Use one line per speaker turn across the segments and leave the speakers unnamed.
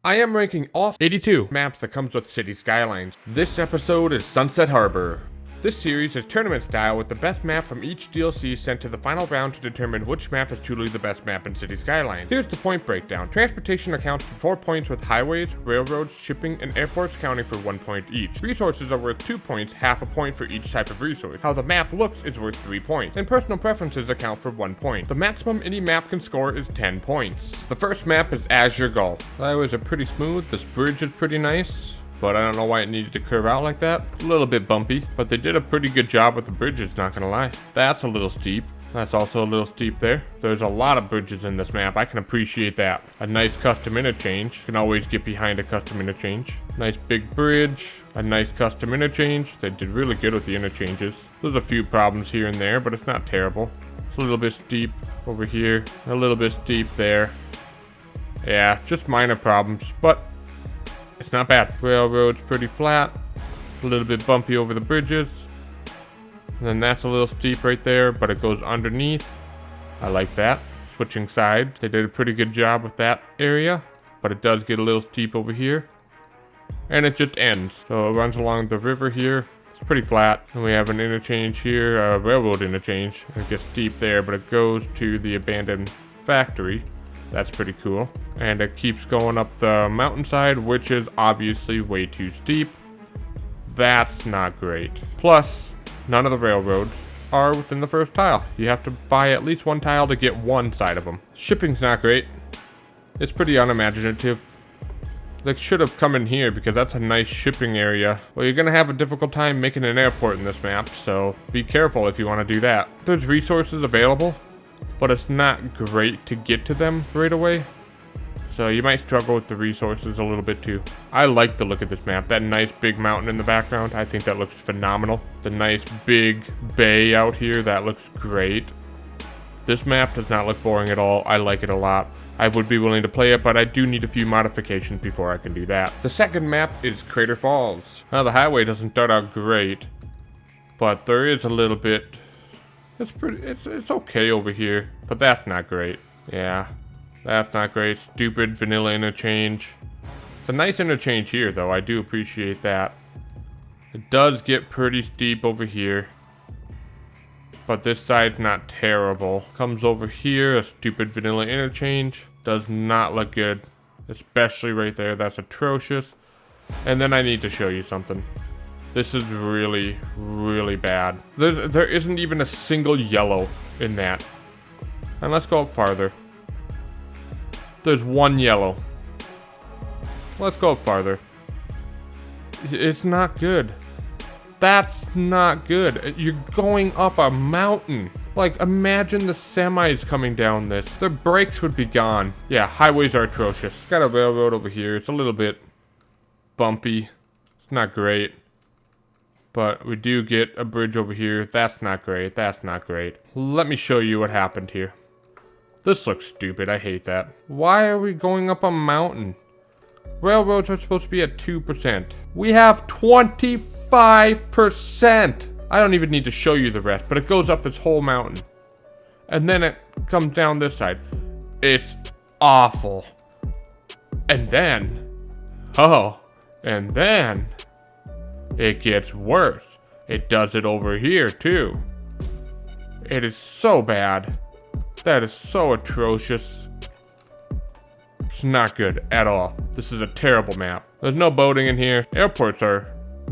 I am ranking all 82 maps that comes with Cities Skylines. This episode is Sunset Harbor. This series is tournament style with the best map from each DLC sent to the final round to determine which map is truly the best map in Cities Skylines. Here's the point breakdown. Transportation accounts for 4 points with highways, railroads, shipping, and airports counting for 1 point each. Resources are worth 2 points, half a point for each type of resource. How the map looks is worth 3 points, and personal preferences account for 1 point. The maximum any map can score is 10 points. The first map is Azure Gulf. The highways are pretty smooth, this bridge is pretty nice. But I don't know why it needed to curve out like that. A little bit bumpy, but they did a pretty good job with the bridges, not gonna lie. That's a little steep. That's also a little steep there. There's a lot of bridges in this map. I can appreciate that. A nice custom interchange. Can always get behind a custom interchange. Nice big bridge. A nice custom interchange. They did really good with the interchanges. There's a few problems here and there, but it's not terrible. It's a little bit steep over here. A little bit steep there. Yeah, just minor problems, but it's not bad. Railroad's pretty flat. A little bit bumpy over the bridges. And then that's a little steep right there, but it goes underneath. I like that. Switching sides. They did a pretty good job with that area, but it does get a little steep over here. And it just ends. So it runs along the river here. It's pretty flat. And we have an interchange here, a railroad interchange. It gets steep there, but it goes to the abandoned factory. That's pretty cool. And it keeps going up the mountainside, which is obviously way too steep. That's not great. Plus, none of the railroads are within the first tile. You have to buy at least one tile to get one side of them. Shipping's not great. It's pretty unimaginative. They should have come in here because that's a nice shipping area. Well, you're gonna have a difficult time making an airport in this map, so be careful if you want to do that. There's resources available, but it's not great to get to them right away. So you might struggle with the resources a little bit too. I like the look of this map. That nice big mountain in the background, I think that looks phenomenal. The nice big bay out here, that looks great. This map does not look boring at all. I like it a lot. I would be willing to play it, but I do need a few modifications before I can do that. The second map is Crater Falls. Now the highway doesn't start out great, but there is a little bit. It's okay over here, but that's not great. Yeah. That's not great. Stupid vanilla interchange. It's a nice interchange here, though. I do appreciate that. It does get pretty steep over here, but this side's not terrible. Comes over here, a stupid vanilla interchange. Does not look good, especially right there. That's atrocious. And then I need to show you something. This is really, really bad. There isn't even a single yellow in that. And let's go up farther. There's one yellow. Let's go up farther. It's not good. That's not good. You're going up a mountain. Like, imagine the semis coming down this. Their brakes would be gone. Yeah, highways are atrocious. Got a railroad over here. It's a little bit bumpy. It's not great. But we do get a bridge over here. That's not great. That's not great. Let me show you what happened here. This looks stupid. I hate that. Why are we going up a mountain? Railroads are supposed to be at 2%. We have 25%. I don't even need to show you the rest, but it goes up this whole mountain. And then it comes down this side. It's awful. And then, it gets worse. It does it over here too. It is so bad. That is so atrocious. It's not good at all. This is a terrible map. There's no boating in here. Airports are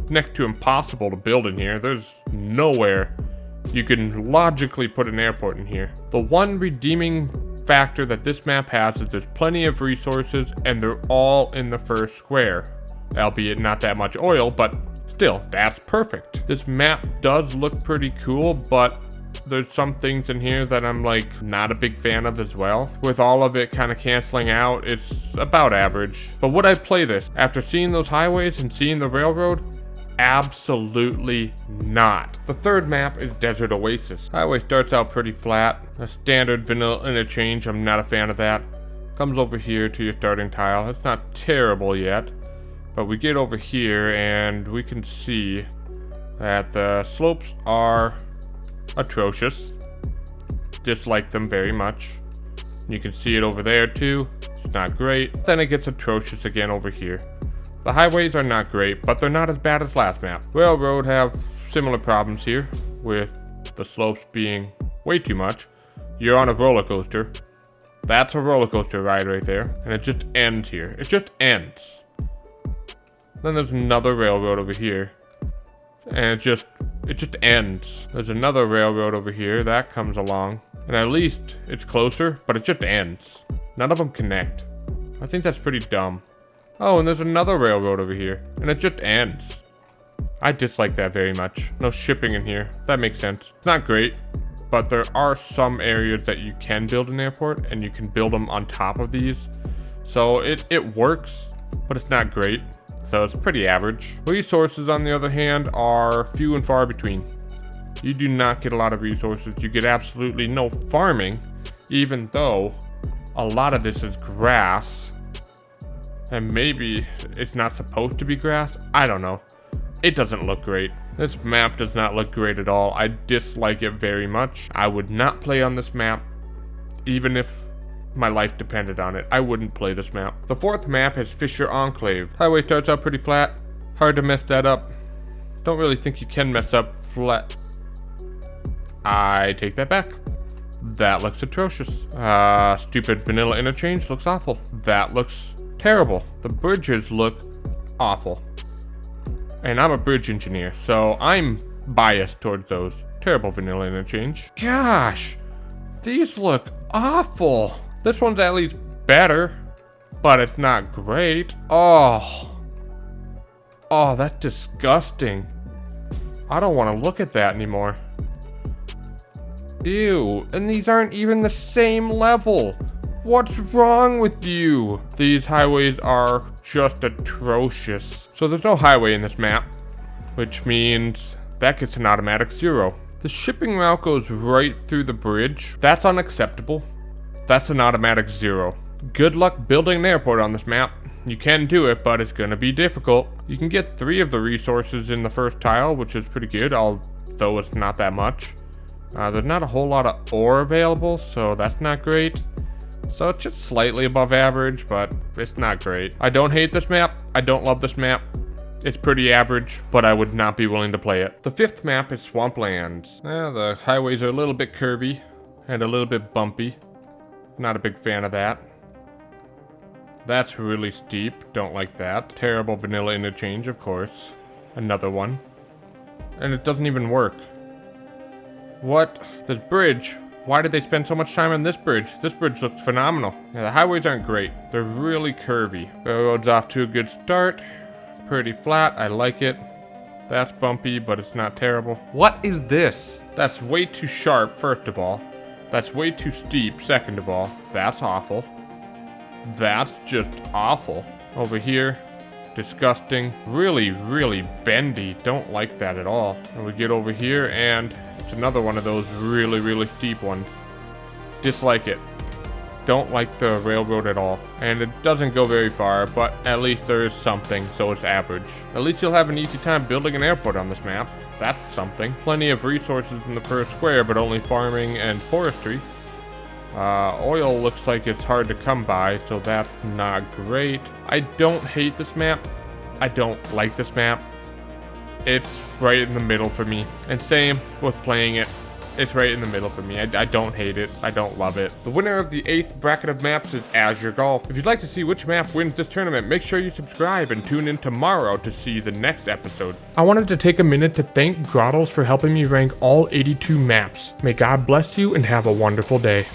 next to impossible to build in here. There's nowhere you can logically put an airport in here. The one redeeming factor that this map has is there's plenty of resources and they're all in the first square. Albeit not that much oil, but still, that's perfect. This map does look pretty cool, but there's some things in here that I'm like not a big fan of as well. With all of it kind of canceling out, it's about average. But would I play this after seeing those highways and seeing the railroad? Absolutely not. The third map is Desert Oasis. Highway starts out pretty flat. A standard vanilla interchange, I'm not a fan of that. Comes over here to your starting tile. It's not terrible yet. But we get over here and we can see that the slopes are atrocious. Dislike them very much. You can see it over there too. It's not great. Then it gets atrocious again over here. The highways are not great, but they're not as bad as last map. Railroad have similar problems here, with the slopes being way too much. You're on a roller coaster. That's a roller coaster ride right there. And it just ends here. It just ends. Then there's another railroad over here. And it just ends. There's another railroad over here. That comes along. And at least it's closer, but it just ends. None of them connect. I think that's pretty dumb. Oh, and there's another railroad over here. And it just ends. I dislike that very much. No shipping in here. That makes sense. It's not great. But there are some areas that you can build an airport, and you can build them on top of these. So it works, but it's not great. So it's pretty average. Resources, on the other hand, are few and far between. You do not get a lot of resources. You get absolutely no farming, even though a lot of this is grass. And maybe it's not supposed to be grass. I don't know. It doesn't look great. This map does not look great at all. I dislike it very much. I would not play on this map, even if my life depended on it. I wouldn't play this map. The fourth map is Fisher Enclave. Highway starts out pretty flat. Hard to mess that up. Don't really think you can mess up flat. I take that back. That looks atrocious. Stupid vanilla interchange looks awful. That looks terrible. The bridges look awful. And I'm a bridge engineer, so I'm biased towards those. Terrible vanilla interchange. Gosh, these look awful. This one's at least better, but it's not great. Oh, that's disgusting. I don't want to look at that anymore. Ew, and these aren't even the same level. What's wrong with you? These highways are just atrocious. So there's no highway in this map, which means that gets an automatic 0. The shipping route goes right through the bridge. That's unacceptable. That's an automatic 0. Good luck building an airport on this map. You can do it, but it's gonna be difficult. You can get 3 of the resources in the first tile, which is pretty good, although it's not that much. There's not a whole lot of ore available, so that's not great. So it's just slightly above average, but it's not great. I don't hate this map. I don't love this map. It's pretty average, but I would not be willing to play it. The fifth map is Swamplands. The highways are a little bit curvy and a little bit bumpy. Not a big fan of that. That's really steep. Don't like that. Terrible vanilla interchange, of course. Another one. And it doesn't even work. What? This bridge. Why did they spend so much time on this bridge? This bridge looks phenomenal. Yeah, the highways aren't great. They're really curvy. Railroad's off to a good start. Pretty flat. I like it. That's bumpy, but it's not terrible. What is this? That's way too sharp, first of all. That's way too steep, second of all. That's awful. That's just awful. Over here, disgusting. Really, really bendy. Don't like that at all. And we get over here, and it's another one of those really, really steep ones. Dislike it. Don't like the railroad at all. And it doesn't go very far, but at least there is something, so it's average. At least you'll have an easy time building an airport on this map. That's something. Plenty of resources in the first square, but only farming and forestry. Oil looks like it's hard to come by, so that's not great. I don't hate this map. I don't like this map. It's right in the middle for me. And same with playing it. It's right in the middle for me. I don't hate it. I don't love it. The winner of the 8th bracket of maps is Azure Golf. If you'd like to see which map wins this tournament, make sure you subscribe and tune in tomorrow to see the next episode. I wanted to take a minute to thank Grahtles for helping me rank all 82 maps. May God bless you and have a wonderful day.